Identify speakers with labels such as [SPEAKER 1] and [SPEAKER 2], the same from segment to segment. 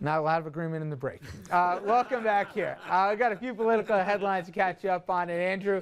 [SPEAKER 1] Not a lot of agreement in the break. Welcome back here. I've got a few political headlines to catch you up on. And Andrew,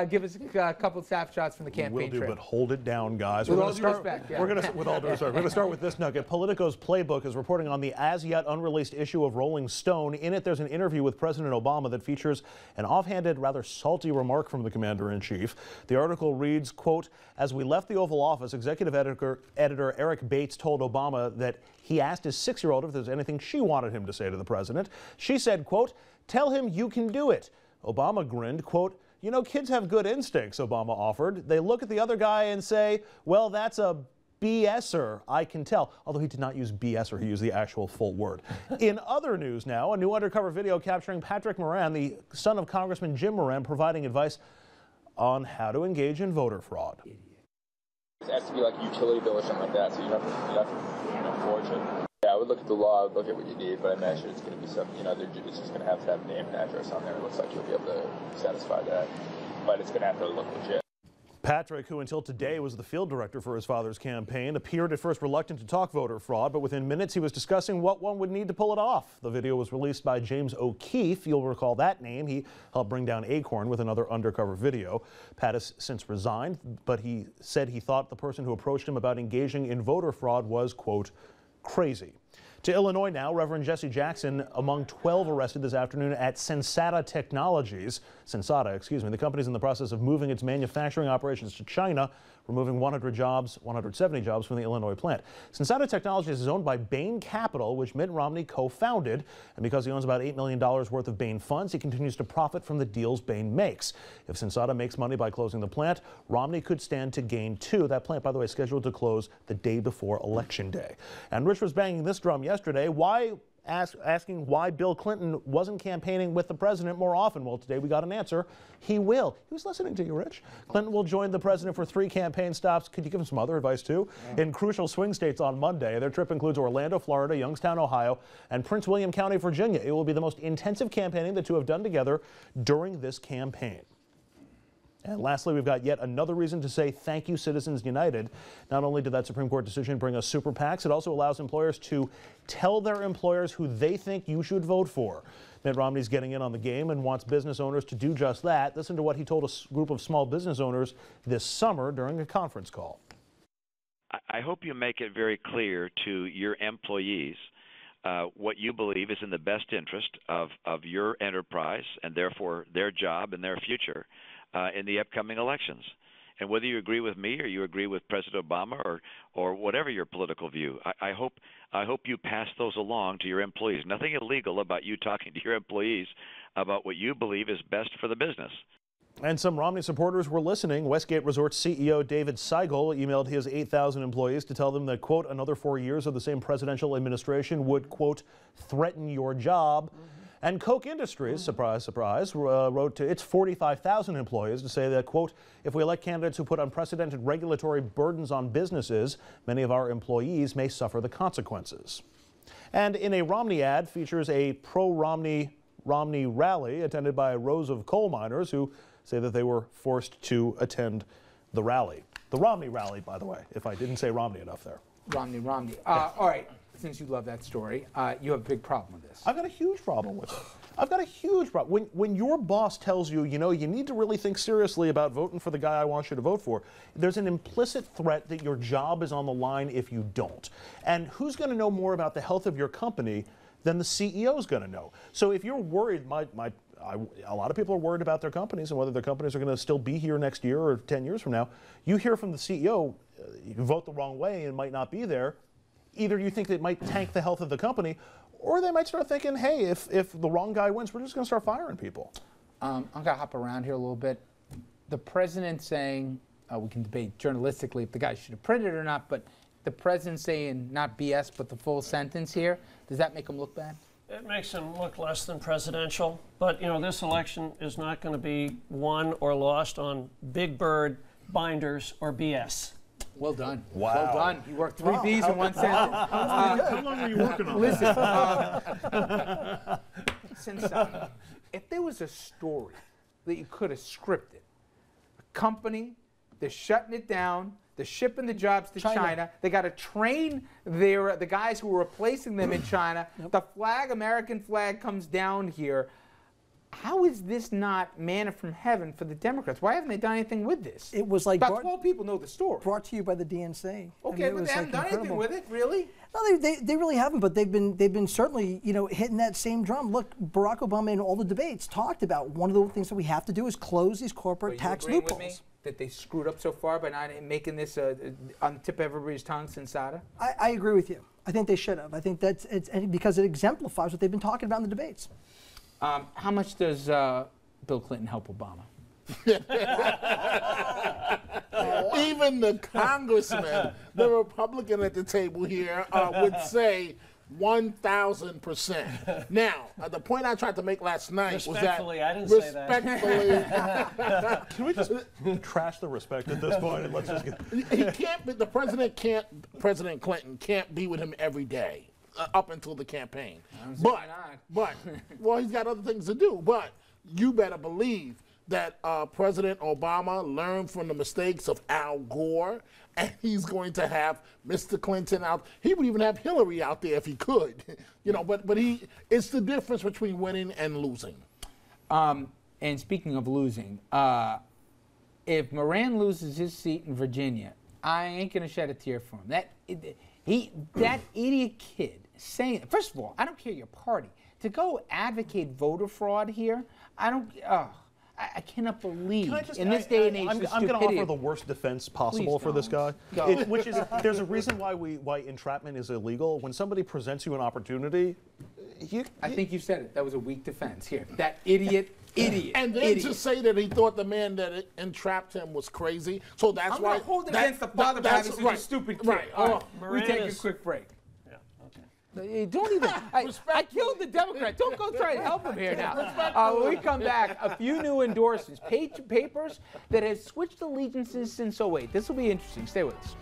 [SPEAKER 1] give us a couple of snapshots from the campaign trail.
[SPEAKER 2] Will do, but hold it down, guys.
[SPEAKER 1] With all due respect, yeah.
[SPEAKER 2] With all due respect, we're going to start with this nugget. Politico's Playbook is reporting on the as-yet unreleased issue of Rolling Stone. In it, there's an interview with President Obama that features an offhanded, rather salty remark from the commander-in-chief. The article reads, quote, "As we left the Oval Office, executive editor Eric Bates told Obama that he asked his 6-year-old if there's anything she wanted him to say to the president. She said, quote, 'Tell him you can do it.' Obama grinned, quote, 'You know, kids have good instincts,' Obama offered. 'They look at the other guy and say, well, that's a BSer, I can tell.'" Although he did not use BSer, he used the actual full word. In other news now, a new undercover video capturing Patrick Moran, the son of Congressman Jim Moran, providing advice on how to engage in voter fraud.
[SPEAKER 3] It has to be like a utility bill or something like that, so you have to forge it. Yeah, I would look at the law, I would look at what you need, but I imagine it's going to be something, it's just going to have a name and address on there. It looks like you'll be able to satisfy that, but it's going to have to look legit.
[SPEAKER 2] Patrick, who until today was the field director for his father's campaign, appeared at first reluctant to talk voter fraud, but within minutes he was discussing what one would need to pull it off. The video was released by James O'Keefe. You'll recall that name. He helped bring down Acorn with another undercover video. Pat has since resigned, but he said he thought the person who approached him about engaging in voter fraud was, quote, crazy. To Illinois now, Reverend Jesse Jackson among 12 arrested this afternoon at Sensata Technologies. The company's in the process of moving its manufacturing operations to China, removing 170 jobs from the Illinois plant. Sensata Technologies is owned by Bain Capital, which Mitt Romney co-founded. And because he owns about $8 million worth of Bain funds, he continues to profit from the deals Bain makes. If Sensata makes money by closing the plant, Romney could stand to gain too. That plant, by the way, is scheduled to close the day before Election Day. And Rich was banging this drum yesterday. Asking why Bill Clinton wasn't campaigning with the president more often. Well, today we got an answer. He will. He was listening to you, Rich. Clinton will join the president for 3 campaign stops. Could you give him some other advice, too? Yeah. In crucial swing states on Monday. Their trip includes Orlando, Florida, Youngstown, Ohio, and Prince William County, Virginia. It will be the most intensive campaigning the two have done together during this campaign. And lastly, we've got yet another reason to say thank you, Citizens United. Not only did that Supreme Court decision bring us super PACs, it also allows employers to tell their employers who they think you should vote for. Mitt Romney's getting in on the game and wants business owners to do just that. Listen to what he told a group of small business owners this summer during a conference call.
[SPEAKER 4] I hope you make it very clear to your employees what you believe is in the best interest of your enterprise and therefore their job and their future in the upcoming elections. And whether you agree with me or you agree with President Obama or whatever your political view, I hope you pass those along to your employees. Nothing illegal about you talking to your employees about what you believe is best for the business.
[SPEAKER 2] And some Romney supporters were listening. Westgate Resorts CEO David Seigel emailed his 8,000 employees to tell them that, quote, another 4 years of the same presidential administration would, quote, threaten your job. And Koch Industries, surprise, surprise, wrote to its 45,000 employees to say that, quote, if we elect candidates who put unprecedented regulatory burdens on businesses, many of our employees may suffer the consequences. And in a Romney ad features a pro-Romney rally attended by rows of coal miners who say that they were forced to attend the rally. The Romney rally, by the way, if I didn't say Romney enough there.
[SPEAKER 1] Romney. All right. Since you love that story, you have a big problem with this.
[SPEAKER 2] I've got a huge problem with it. I've got a huge problem. When your boss tells you, you know, you need to really think seriously about voting for the guy I want you to vote for, there's an implicit threat that your job is on the line if you don't. And who's going to know more about the health of your company than the CEO is going to know? So if you're worried, a lot of people are worried about their companies and whether their companies are going to still be here next year or 10 years from now. You hear from the CEO, you vote the wrong way and might not be there. Either you think that it might tank the health of the company, or they might start thinking, hey, if the wrong guy wins, we're just going to start firing people.
[SPEAKER 1] I'm going to hop around here a little bit. The president saying, we can debate journalistically if the guy should have printed it or not, but the president saying not BS, but the full sentence here, does that make him look bad?
[SPEAKER 5] It makes him look less than presidential. But, you know, this election is not going to be won or lost on big bird, binders, or BS.
[SPEAKER 1] Well done.
[SPEAKER 2] Wow.
[SPEAKER 1] Well done. You worked 3 Bs in one sentence.
[SPEAKER 2] How long were you working on
[SPEAKER 1] listen, since if there was a story that you could have scripted, a company, they're shutting it down, They're shipping the jobs to China. They got to train the guys who are replacing them in China. The flag, American flag, comes down here. How is this not manna from heaven for the Democrats? Why haven't they done anything with this?
[SPEAKER 6] It was like
[SPEAKER 1] about 12 people know the story.
[SPEAKER 6] Brought to you by the DNC.
[SPEAKER 1] Okay, but they haven't done anything with it, really?
[SPEAKER 6] No, they really haven't. But they've been certainly hitting that same drum. Look, Barack Obama in all the debates talked about one of the things that we have to do is close these corporate tax loopholes.
[SPEAKER 1] With me that they screwed up so far by not making this on the tip of everybody's tongue, Sensata?
[SPEAKER 6] I agree with you. I think they should have. I think it's because it exemplifies what they've been talking about in the debates.
[SPEAKER 1] How much does Bill Clinton help Obama?
[SPEAKER 7] Even the congressman, the Republican at the table here, would say 1,000%. Now, the point I tried to make last night was that
[SPEAKER 5] I didn't say
[SPEAKER 7] that.
[SPEAKER 2] Can we just trash the respect at this point and let's just get?
[SPEAKER 7] He can't be, President Clinton can't be with him every day up until the campaign. But well, he's got other things to do. But you better believe that President Obama learned from the mistakes of Al Gore, and he's going to have Mr. Clinton out. He would even have Hillary out there if he could, But it's the difference between winning and losing.
[SPEAKER 1] And speaking of losing, if Moran loses his seat in Virginia, I ain't gonna shed a tear for him. That idiot kid saying. First of all, I don't care your party to go advocate voter fraud here. I cannot believe in this day and age.
[SPEAKER 2] I'm going to offer the worst defense possible for this guy, which is there's a reason why entrapment is illegal. When somebody presents you an opportunity,
[SPEAKER 1] I think you said it. That was a weak defense here. That idiot.
[SPEAKER 7] And then to say that he thought the man that entrapped him was crazy, so that's why.
[SPEAKER 1] I'm gonna hold it against the father of having such a stupid kid.
[SPEAKER 7] Right.
[SPEAKER 1] All right. We take a quick break. Don't even. I killed the Democrat. Don't go try to help him here now. When we come back, a few new endorsements, papers that has switched allegiances since 08. This will be interesting. Stay with us.